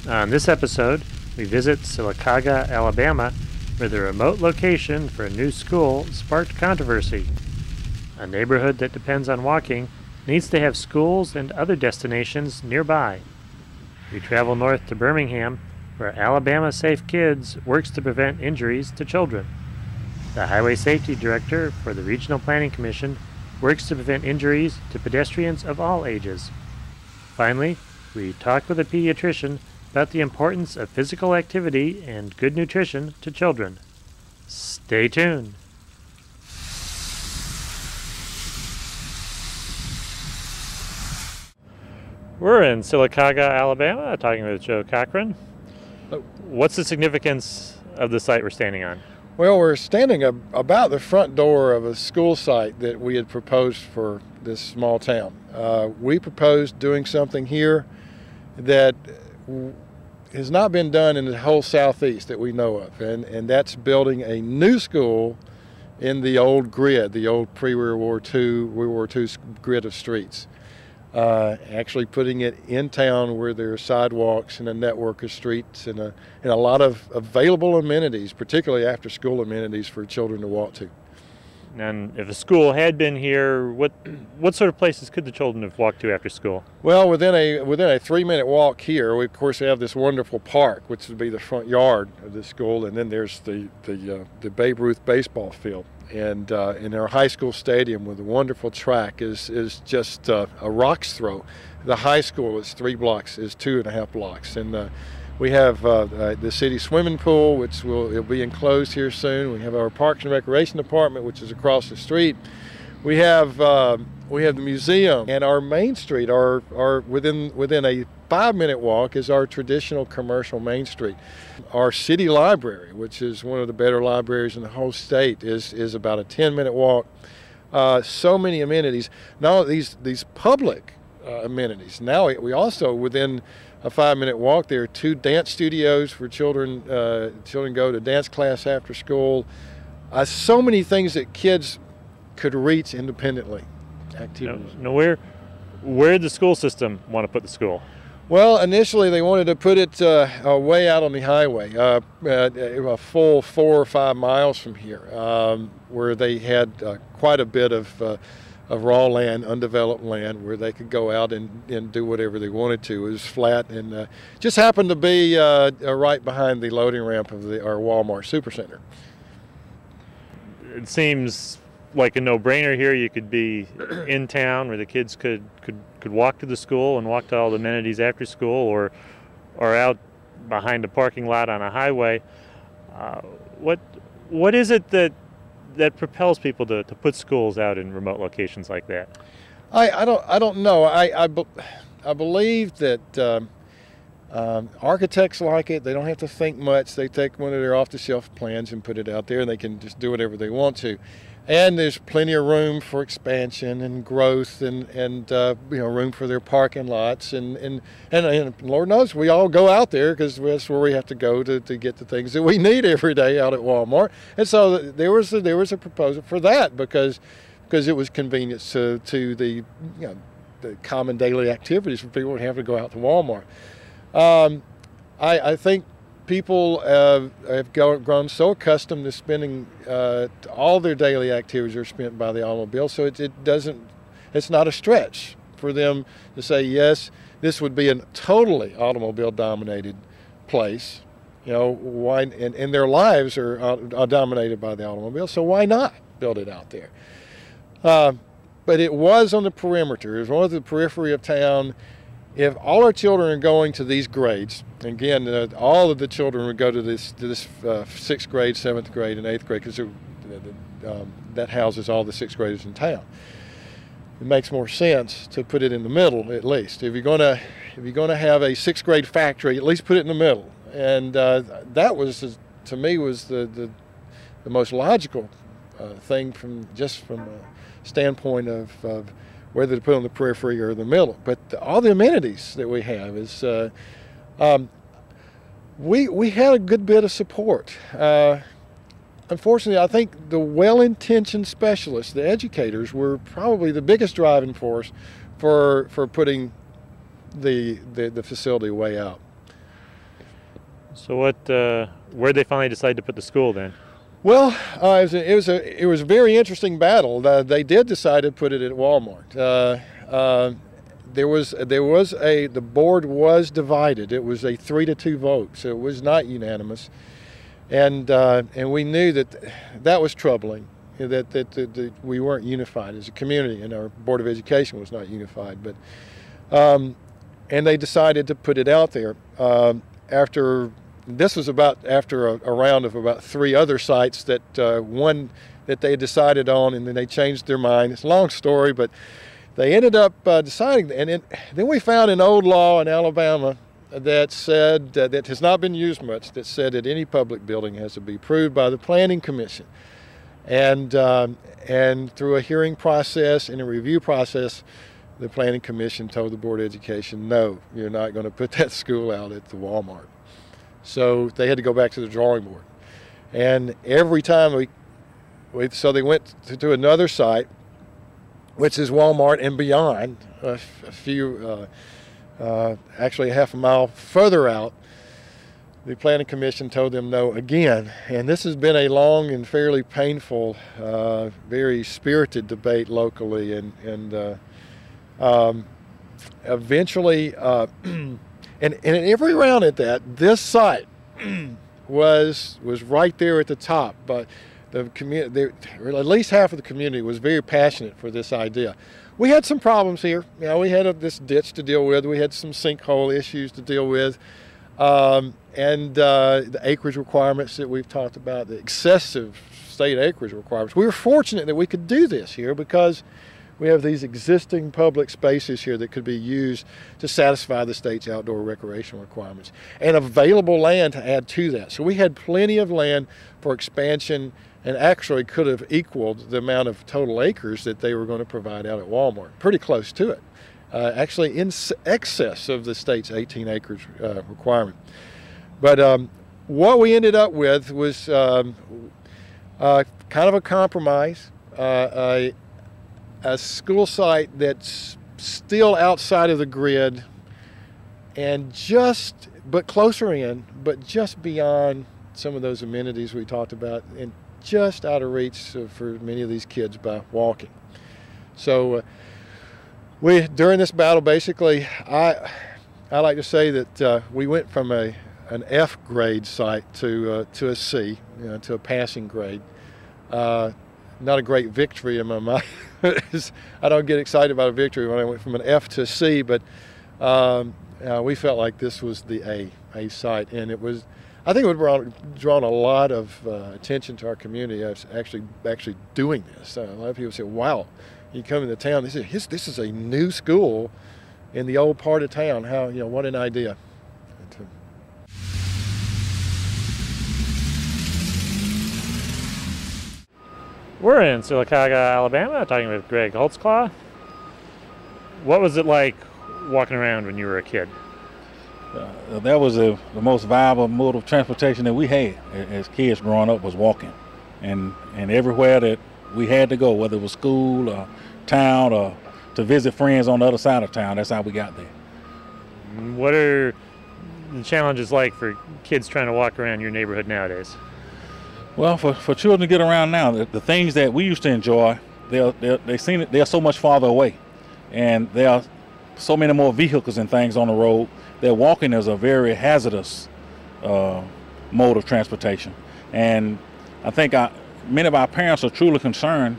On this episode, we visit Sylacauga, Alabama, where the remote location for a new school sparked controversy. A neighborhood that depends on walking needs to have schools and other destinations nearby. We travel north to Birmingham, where Alabama Safe Kids works to prevent injuries to children. The Highway Safety Director for the Regional Planning Commission works to prevent injuries to pedestrians of all ages. Finally, we talk with a pediatrician about the importance of physical activity and good nutrition to children. Stay tuned. We're in Sylacauga, Alabama, talking with Joe Cochran. What's the significance of the site we're standing on? Well, we're standing about the front door of a school site that we had proposed for this small town. We proposed doing something here that has not been done in the whole southeast that we know of, and that's building a new school in the old grid, the old pre-World War II grid of streets. Actually putting it in town where there are sidewalks and a network of streets and a lot of available amenities, particularly after school amenities for children to walk to. And if a school had been here, what sort of places could the children have walked to after school? Well, within a 3-minute walk here, we of course have this wonderful park, which would be the front yard of the school, and then there's the Babe Ruth baseball field. And in our high school stadium with a wonderful track is just a rock's throw. The high school is 2.5 blocks. And we have the city swimming pool, which it'll be enclosed here soon. We have our Parks and Recreation Department, which is across the street. We have the museum, and our Main Street are within a 5-minute walk is our traditional commercial Main Street. Our city library, which is one of the better libraries in the whole state, is about a 10-minute walk. So many amenities. Now these public amenities. Now we also, within a 5-minute walk, there are 2 dance studios for children. Children go to dance class after school. So many things that kids could reach independently. Activities. Now where did the school system want to put the school? Well, initially they wanted to put it way out on the highway, a full 4 or 5 miles from here, where they had quite a bit of raw land, undeveloped land, where they could go out and do whatever they wanted to. It was flat and just happened to be right behind the loading ramp of our Walmart Supercenter. It seems like a no-brainer here. You could be in town where the kids could walk to the school and walk to all the amenities after school, or out behind a parking lot on a highway. What is it that propels people to put schools out in remote locations like that? I don't know. I believe that architects like it. They don't have to think much. They take one of their off-the-shelf plans and put it out there, and they can just do whatever they want to. And there's plenty of room for expansion and growth, and room for their parking lots, and Lord knows we all go out there because that's where we have to go to get the things that we need every day out at Walmart. And so there was a proposal for that because it was convenient to the common daily activities for people who have to go out to Walmart. I think people have grown so accustomed to spending all their daily activities are spent by the automobile, so it's not a stretch for them to say, yes, this would be a totally automobile-dominated place. Why? And their lives are dominated by the automobile, so why not build it out there? But it was on the perimeter. It was on the periphery of town. If all our children are going to these grades, again, all of the children would go to this 6th grade, 7th grade, and 8th grade, because that houses all the 6th graders in town. It makes more sense to put it in the middle, at least. If you're going to have a 6th grade factory, at least put it in the middle. And that was, to me, was the most logical thing from a standpoint of whether to put on the periphery or the middle. But all the amenities that we have is, we had a good bit of support. Unfortunately, I think the well-intentioned specialists, the educators, were probably the biggest driving force for putting the facility way out. So where'd they finally decide to put the school then? Well, it was a very interesting battle. They did decide to put it at Walmart. The board was divided. It was a 3-2 vote, so it was not unanimous, and we knew that was troubling. That we weren't unified as a community, and our Board of Education was not unified. But and they decided to put it out there after. This was after a round of about 3 other sites that one that they decided on, and then they changed their mind. It's a long story, but they ended up deciding. And then we found an old law in Alabama that said that has not been used much. That said that any public building has to be approved by the Planning Commission, and through a hearing process and a review process, the Planning Commission told the Board of Education, no, you're not going to put that school out at the Walmart. So they had to go back to the drawing board. And every time so they went to another site, which is Walmart and beyond, a few, actually half a mile further out. The Planning Commission told them no again. And this has been a long and fairly painful, very spirited debate locally. And eventually, and every round at that, this site was right there at the top. But the community, at least half of the community, was very passionate for this idea. We had some problems here. You know, we had this ditch to deal with. We had some sinkhole issues to deal with, and the acreage requirements that we've talked about, the excessive state acreage requirements. We were fortunate that we could do this here because we have these existing public spaces here that could be used to satisfy the state's outdoor recreation requirements, and available land to add to that. So we had plenty of land for expansion, and actually could have equaled the amount of total acres that they were going to provide out at Walmart, pretty close to it, actually in excess of the state's 18 acres requirement. But what we ended up with was kind of a compromise, a school site that's still outside of the grid, and but closer in, but just beyond some of those amenities we talked about, and just out of reach for many of these kids by walking. So during this battle, basically, I like to say that we went from an F grade site to a C, to a passing grade. Not a great victory in my mind. I don't get excited about a victory when I went from an F to a C, but we felt like this was the A site, and it was. I think it would drawn a lot of attention to our community as actually doing this. A lot of people say, "Wow, you come into town. This is a new school in the old part of town. How what an idea!" We're in Sylacauga, Alabama, talking with Greg Holtzclaw. What was it like walking around when you were a kid? That was the most viable mode of transportation that we had as kids growing up, was walking. And everywhere that we had to go, whether it was school or town or to visit friends on the other side of town, that's how we got there. What are the challenges like for kids trying to walk around your neighborhood nowadays? Well, for children to get around now, the things that we used to enjoy, they're so much farther away. And there are so many more vehicles and things on the road that walking is a very hazardous mode of transportation. And I think many of our parents are truly concerned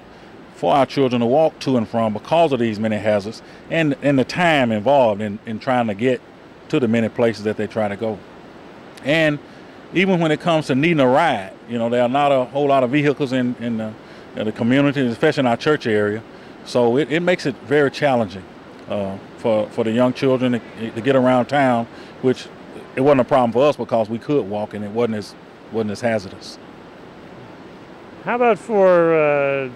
for our children to walk to and from because of these many hazards and the time involved in trying to get to the many places that they try to go. And even when it comes to needing a ride, there are not a whole lot of vehicles in the community, especially in our church area. So it makes it very challenging for the young children to get around town, which it wasn't a problem for us because we could walk and it wasn't as hazardous. How about for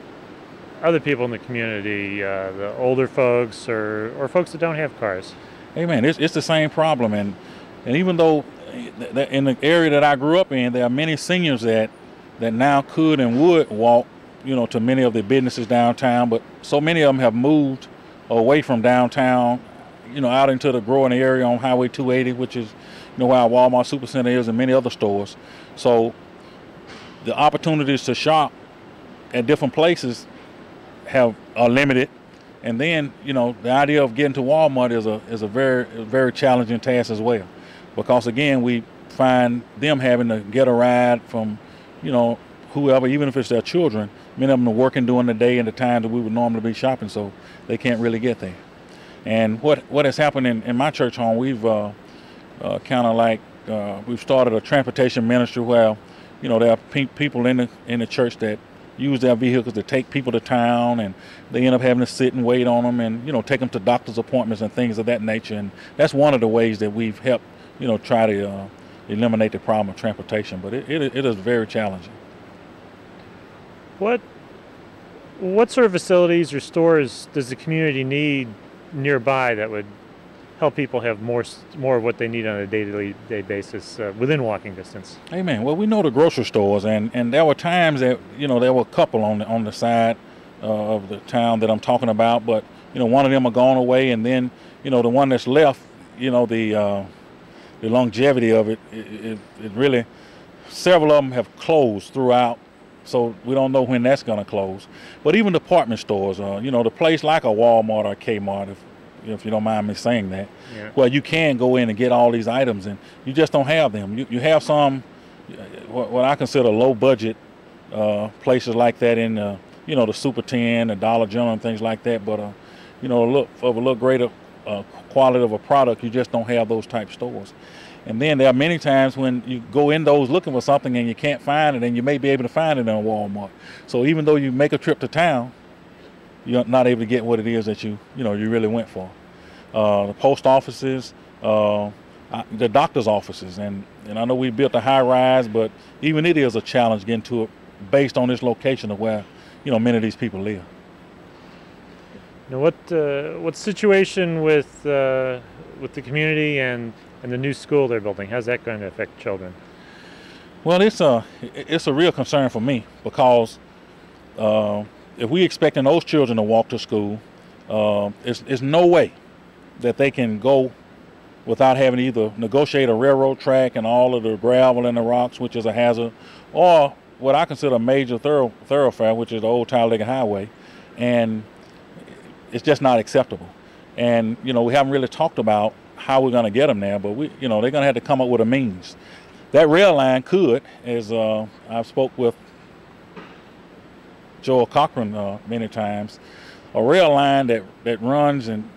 other people in the community, the older folks or folks that don't have cars? Hey man, it's the same problem, and even though in the area that I grew up in, there are many seniors that now could and would walk, to many of the businesses downtown, but so many of them have moved away from downtown, out into the growing area on Highway 280, which is, where our Walmart Supercenter is and many other stores. So the opportunities to shop at different places are limited. And then, the idea of getting to Walmart is a very, very challenging task as well. Because again, we find them having to get a ride from, whoever, even if it's their children. Many of them are working during the day and the time that we would normally be shopping, so they can't really get there. And what has happened in my church home, we've we've started a transportation ministry where, there are people in the church that use their vehicles to take people to town, and they end up having to sit and wait on them and, take them to doctor's appointments and things of that nature. And that's one of the ways that we've helped, try to eliminate the problem of transportation. But it is very challenging. What sort of facilities or stores does the community need nearby that would help people have more of what they need on a day-to-day basis within walking distance? Amen. Well, we know the grocery stores, and there were times that there were a couple on the side of the town that I'm talking about, but one of them are gone away, and then the one that's left, the longevity of it really, several of them have closed throughout. So we don't know when that's going to close. But even department stores, the place like a Walmart or a Kmart, if you don't mind me saying that, yeah, where you can go in and get all these items, and you just don't have them. You have some, what I consider low budget places like that in, the Super 10, the Dollar General and things like that. But, a little greater quality of a product, you just don't have those type stores. And then there are many times when you go in those looking for something and you can't find it, and you may be able to find it in a Walmart. So even though you make a trip to town, you're not able to get what it is that you really went for. The post offices, the doctor's offices, and I know we built a high rise, but even it is a challenge getting to it based on this location of where many of these people live. Now, what's the situation with the community and the new school they're building? How's that going to affect children? Well, it's a real concern for me, because if we expecting those children to walk to school, it's no way that they can go without having to either negotiate a railroad track and all of the gravel and the rocks, which is a hazard, or what I consider a major thoroughfare, which is the old Talladega Highway, and it's just not acceptable. And we haven't really talked about how we're going to get them there, but they're going to have to come up with a means. That rail line could, as I've spoke with Joel Cochran many times, a rail line that runs and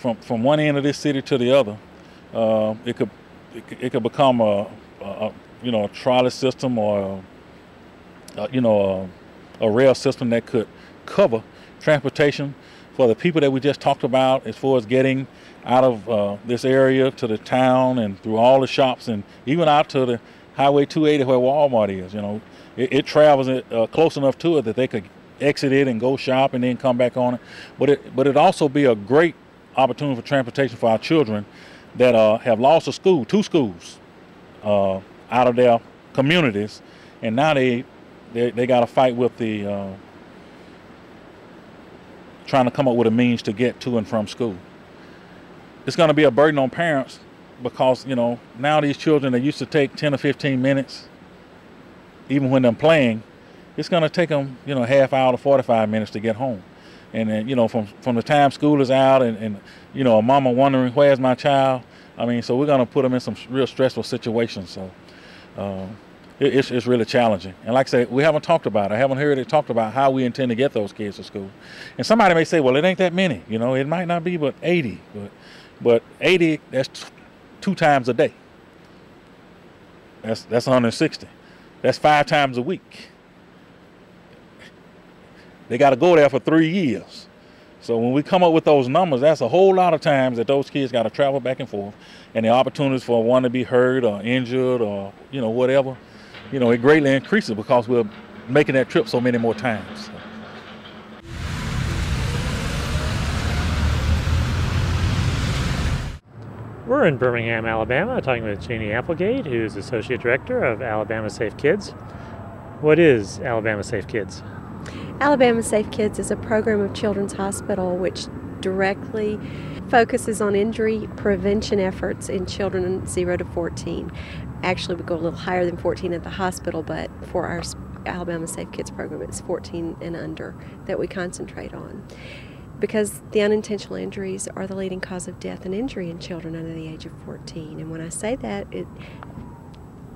from one end of this city to the other, it could become a trolley system or a rail system that could cover transportation for the people that we just talked about, as far as getting out of this area to the town and through all the shops, and even out to the Highway 280 where Walmart is. It travels close enough to it that they could exit it and go shop and then come back on it. But it'd also be a great opportunity for transportation for our children that have lost two schools out of their communities, and now they got to fight with the trying to come up with a means to get to and from school. It's going to be a burden on parents, because now these children that used to take 10 or 15 minutes, even when they're playing, it's going to take them half hour to 45 minutes to get home. And then from the time school is out and a mama wondering, where's my child? So we're going to put them in some real stressful situations. So it's really challenging. And like I said, we haven't talked about it. I haven't heard it talked about how we intend to get those kids to school. And somebody may say, well, it ain't that many. It might not be but 80. But 80, that's 2 times a day. That's 160. That's 5 times a week. They got to go there for 3 years. So when we come up with those numbers, that's a whole lot of times that those kids got to travel back and forth, and the opportunities for one to be hurt or injured or whatever, it greatly increases because we're making that trip so many more times. We're in Birmingham, Alabama, talking with Janie Applegate, who's Associate Director of Alabama Safe Kids. What is Alabama Safe Kids? Alabama Safe Kids is a program of Children's Hospital which directly focuses on injury prevention efforts in children 0 to 14. Actually, we go a little higher than 14 at the hospital, but for our Alabama Safe Kids program, it's 14 and under that we concentrate on. Because the unintentional injuries are the leading cause of death and injury in children under the age of 14. And when I say that,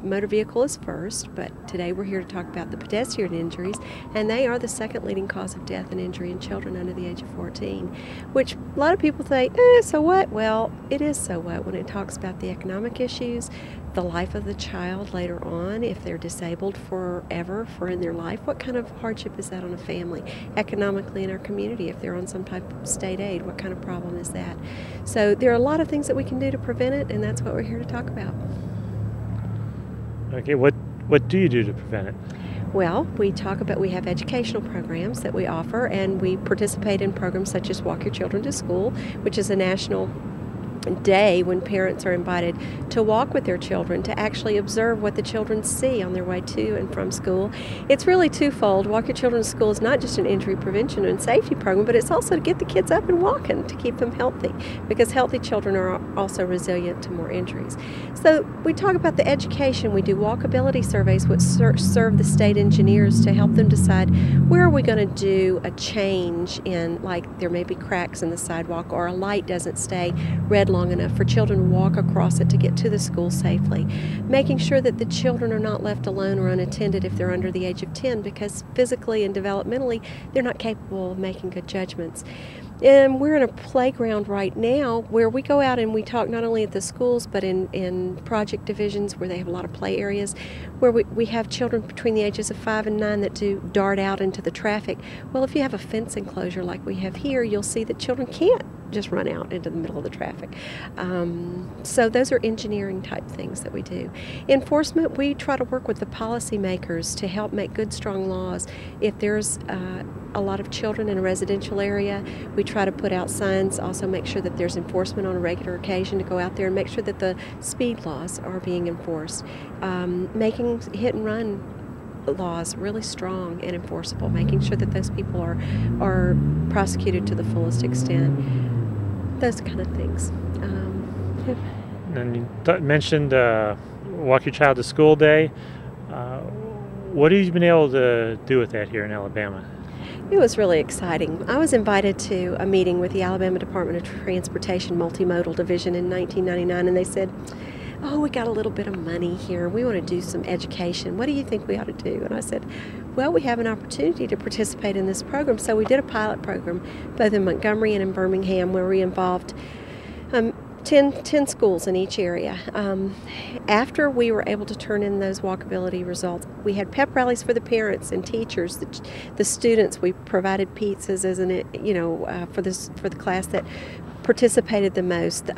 motor vehicle is first, but today we're here to talk about the pedestrian injuries, and they are the second leading cause of death and injury in children under the age of 14, which a lot of people say, so what? Well, it is so what when it talks about the economic issues, the life of the child later on, if they're disabled forever for in their life. What kind of hardship is that on a family? Economically in our community, if they're on some type of state aid, what kind of problem is that? So there are a lot of things that we can do to prevent it, and that's what we're here to talk about. Okay, what do you do to prevent it? Well, we have educational programs that we offer, and we participate in programs such as Walk Your Children to School, which is a national day when parents are invited to walk with their children to actually observe what the children see on their way to and from school. It's really twofold. Walk Your Children to School is not just an injury prevention and safety program, but it's also to get the kids up and walking, to keep them healthy, because healthy children are also resilient to more injuries. So we talk about the education. We do walkability surveys which serve the state engineers to help them decide where are we going to do a change in, like there may be cracks in the sidewalk or a light doesn't stay red long enough for children to walk across it to get to the school safely. Making sure that the children are not left alone or unattended if they're under the age of 10, because physically and developmentally they're not capable of making good judgments. And we're in a playground right now where we go out and we talk not only at the schools but in project divisions where they have a lot of play areas, where we have children between the ages of 5 and 9 that do dart out into the traffic. Well, if you have a fence enclosure like we have here, you'll see that children can't just run out into the middle of the traffic. So those are engineering type things that we do. Enforcement, we try to work with the policymakers to help make good, strong laws. If there's a lot of children in a residential area, we try to put out signs, also make sure that there's enforcement on a regular occasion to go out there and make sure that the speed laws are being enforced. Making hit and run laws really strong and enforceable, making sure that those people are prosecuted to the fullest extent. Those kind of things. And you mentioned Walk Your Child to School Day. What have you been able to do with that here in Alabama? It was really exciting. I was invited to a meeting with the Alabama Department of Transportation Multimodal Division in 1999, and they said, we got a little bit of money here. We want to do some education. What do you think we ought to do? And I said, well, we have an opportunity to participate in this program. So we did a pilot program both in Montgomery and in Birmingham where we involved 10 schools in each area. After we were able to turn in those walkability results, we had pep rallies for the parents and teachers, the students. We provided pizzas as for the class that participated the most.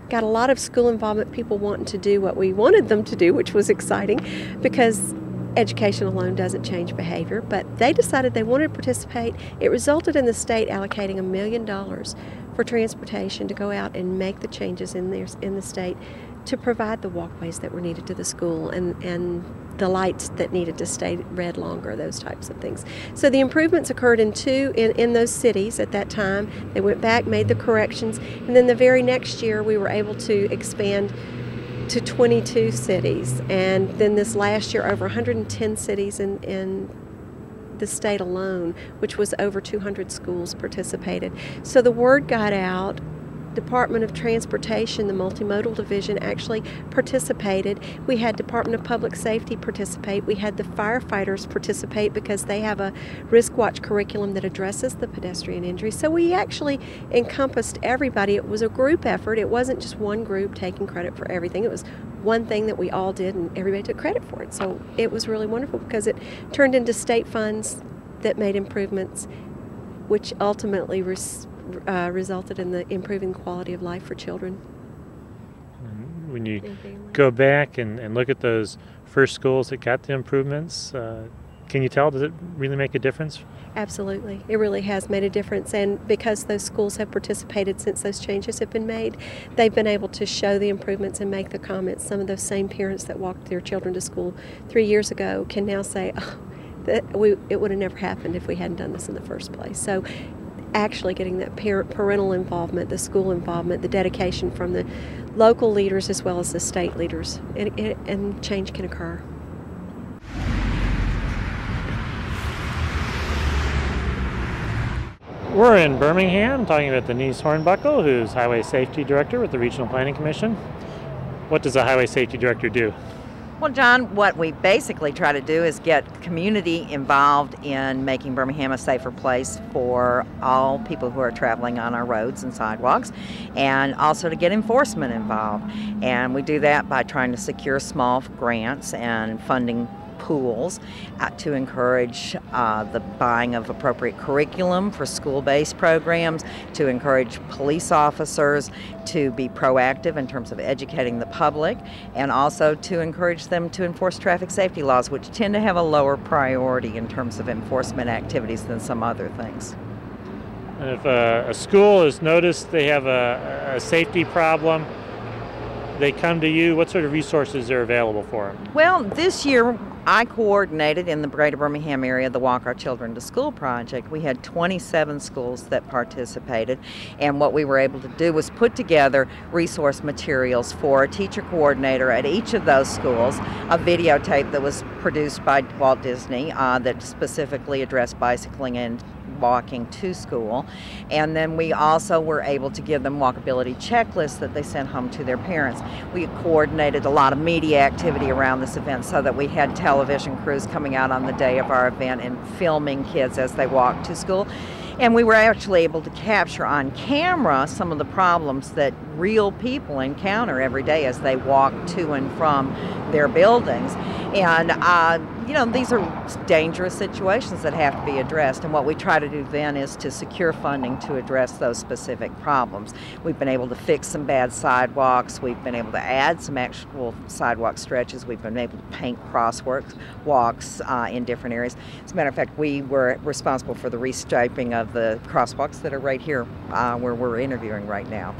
Got a lot of school involvement, people wanting to do what we wanted them to do, which was exciting because education alone doesn't change behavior, but they decided they wanted to participate. It resulted in the state allocating $1 million for transportation to go out and make the changes in the state to provide the walkways that were needed to the school and the lights that needed to stay red longer, those types of things. So the improvements occurred in those cities at that time. They went back, made the corrections, and then the very next year we were able to expand to 22 cities. And then this last year, over 110 cities in the state alone, which was over 200 schools participated. So the word got out. Department of Transportation, the Multimodal Division, actually participated. We had Department of Public Safety participate. We had the firefighters participate because they have a risk watch curriculum that addresses the pedestrian injury. So we actually encompassed everybody. It was a group effort. It wasn't just one group taking credit for everything. It was one thing that we all did and everybody took credit for it. So it was really wonderful because it turned into state funds that made improvements, which ultimately resulted in the improving quality of life for children. When you go back and look at those first schools that got the improvements, can you tell, does it really make a difference? Absolutely. It really has made a difference, and because those schools have participated since those changes have been made, they've been able to show the improvements and make the comments. Some of those same parents that walked their children to school 3 years ago can now say, it would have never happened if we hadn't done this in the first place. So actually getting that parental involvement, the school involvement, the dedication from the local leaders as well as the state leaders, and change can occur. We're in Birmingham talking about Denise Hornbuckle, who's Highway Safety Director with the Regional Planning Commission. What does a Highway Safety Director do? Well, John, what we basically try to do is get community involved in making Birmingham a safer place for all people who are traveling on our roads and sidewalks, and also to get enforcement involved. And we do that by trying to secure small grants and funding pools to encourage the buying of appropriate curriculum for school-based programs, to encourage police officers to be proactive in terms of educating the public, and also to encourage them to enforce traffic safety laws, which tend to have a lower priority in terms of enforcement activities than some other things. And if a school has noticed they have a safety problem, they come to you, what sort of resources are available for them? Well, this year I coordinated in the Greater Birmingham area the Walk Our Children to School project. We had 27 schools that participated, and what we were able to do was put together resource materials for a teacher coordinator at each of those schools, a videotape that was produced by Walt Disney that specifically addressed bicycling and walking to school, and then we also were able to give them walkability checklists that they sent home to their parents. We coordinated a lot of media activity around this event so that we had television crews coming out on the day of our event and filming kids as they walked to school. And we were actually able to capture on camera some of the problems that real people encounter every day as they walk to and from their buildings. And, these are dangerous situations that have to be addressed. And what we try to do then is to secure funding to address those specific problems. We've been able to fix some bad sidewalks. We've been able to add some actual sidewalk stretches. We've been able to paint walks in different areas. As a matter of fact, we were responsible for the restriping of the crosswalks that are right here where we're interviewing right now.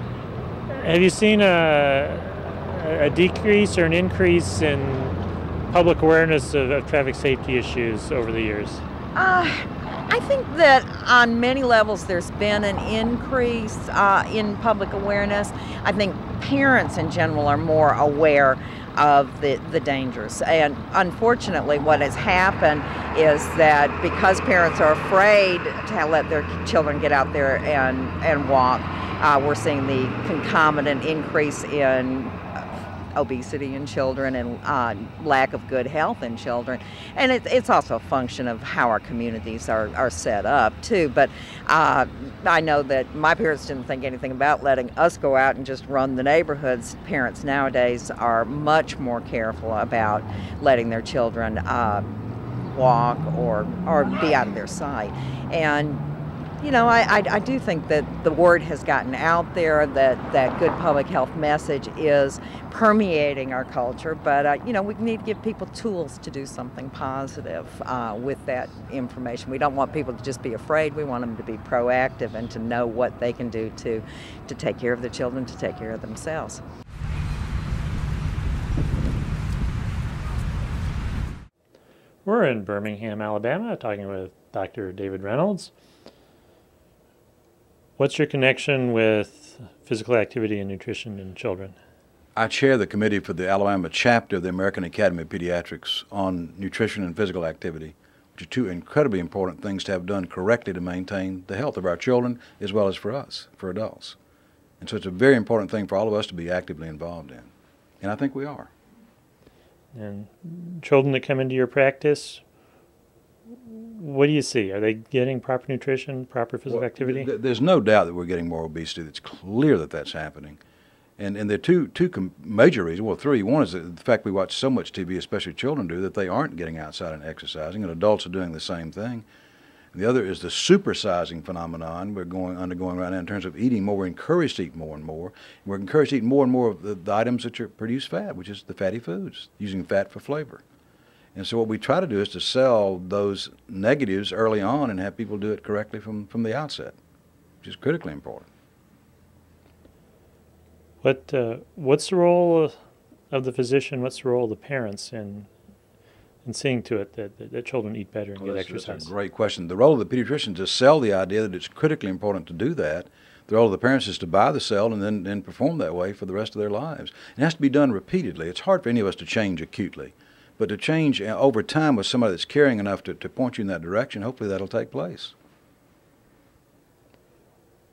Have you seen a decrease or an increase in public awareness of traffic safety issues over the years? I think that on many levels there's been an increase in public awareness. I think parents in general are more aware of the dangers. And unfortunately what has happened is that because parents are afraid to let their children get out there and walk, we're seeing the concomitant increase in obesity in children and lack of good health in children. And it's also a function of how our communities are set up too. But I know that my parents didn't think anything about letting us go out and just run the neighborhoods. Parents nowadays are much more careful about letting their children walk or be out of their sight. And I do think that the word has gotten out there, that good public health message is permeating our culture, but we need to give people tools to do something positive with that information. We don't want people to just be afraid. We want them to be proactive and to know what they can do to take care of their children, to take care of themselves. We're in Birmingham, Alabama, talking with Dr. David Reynolds. What's your connection with physical activity and nutrition in children? I chair the committee for the Alabama chapter of the American Academy of Pediatrics on nutrition and physical activity, which are two incredibly important things to have done correctly to maintain the health of our children as well as for us, for adults. And so it's a very important thing for all of us to be actively involved in. And I think we are. And children that come into your practice, what do you see? Are they getting proper nutrition, proper physical activity? There's no doubt that we're getting more obesity. It's clear that that's happening. And there are two major reasons, well, three. One is the fact we watch so much TV, especially children do, that they aren't getting outside and exercising, and adults are doing the same thing. And the other is the supersizing phenomenon we're undergoing right now in terms of eating more. We're encouraged to eat more and more. We're encouraged to eat more and more of the items that produce fat, which is the fatty foods, using fat for flavor. And so what we try to do is to sell those negatives early on and have people do it correctly from the outset, which is critically important. What's the role of the physician? What's the role of the parents in and seeing to it that children eat better and get exercise? That's a great question. The role of the pediatrician is to sell the idea that it's critically important to do that. The role of the parents is to buy the sell and then perform that way for the rest of their lives. It has to be done repeatedly. It's hard for any of us to change acutely. But to change over time with somebody that's caring enough to point you in that direction, hopefully that'll take place.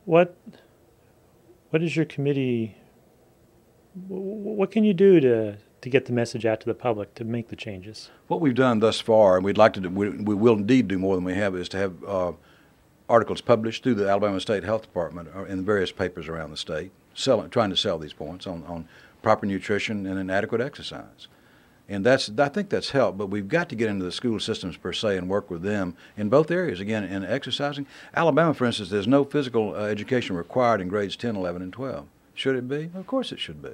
What is your committee, what can you do to get the message out to the public to make the changes? What we've done thus far, and we'd like to do, we will indeed do more than we have, is to have articles published through the Alabama State Health Department in various papers around the state, trying to sell these points on proper nutrition and adequate exercise. And I think that's helped, but we've got to get into the school systems per se and work with them in both areas. Again, in exercising, Alabama, for instance, there's no physical education required in grades 10, 11, and 12. Should it be? Of course it should be.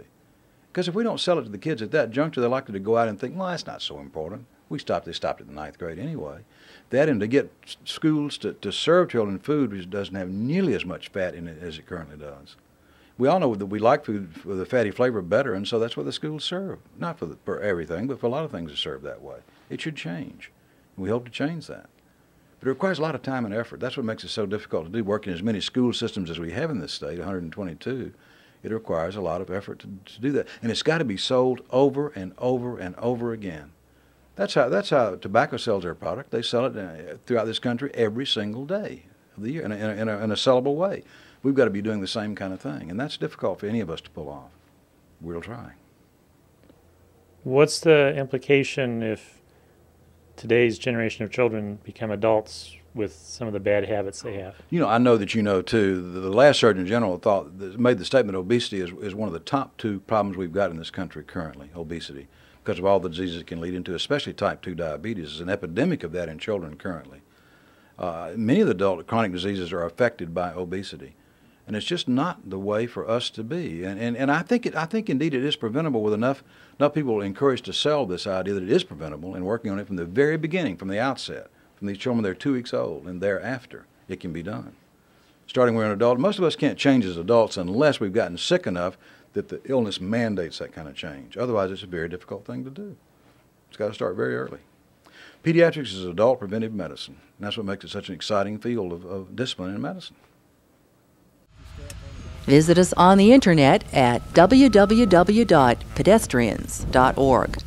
Because if we don't sell it to the kids at that juncture, they're likely to go out and think, well, that's not so important. They stopped at the 9th grade anyway. That, and to get schools to serve children food which doesn't have nearly as much fat in it as it currently does. We all know that we like food with a fatty flavor better, and so that's what the schools serve. Not for everything, but for a lot of things are served that way. It should change. We hope to change that. But it requires a lot of time and effort. That's what makes it so difficult to do. Working as many school systems as we have in this state, 122, it requires a lot of effort to do that. And it's got to be sold over and over and over again. That's how tobacco sells their product. They sell it throughout this country every single day of the year in a sellable way. We've got to be doing the same kind of thing, and that's difficult for any of us to pull off. We'll try. What's the implication if today's generation of children become adults with some of the bad habits they have? You know, I know that you know, too. The last Surgeon General made the statement obesity is one of the top 2 problems we've got in this country currently, obesity, because of all the diseases it can lead into, especially type 2 diabetes. There's an epidemic of that in children currently. Many of the adult chronic diseases are affected by obesity. And it's just not the way for us to be. And I think indeed it is preventable with enough people encouraged to sell this idea that it is preventable and working on it from the very beginning, from the outset, from these children when they're 2 weeks old and thereafter. It can be done. Starting when we're an adult, most of us can't change as adults unless we've gotten sick enough that the illness mandates that kind of change. Otherwise, it's a very difficult thing to do. It's got to start very early. Pediatrics is adult preventive medicine, and that's what makes it such an exciting field of discipline in medicine. Visit us on the internet at www.pedestrians.org.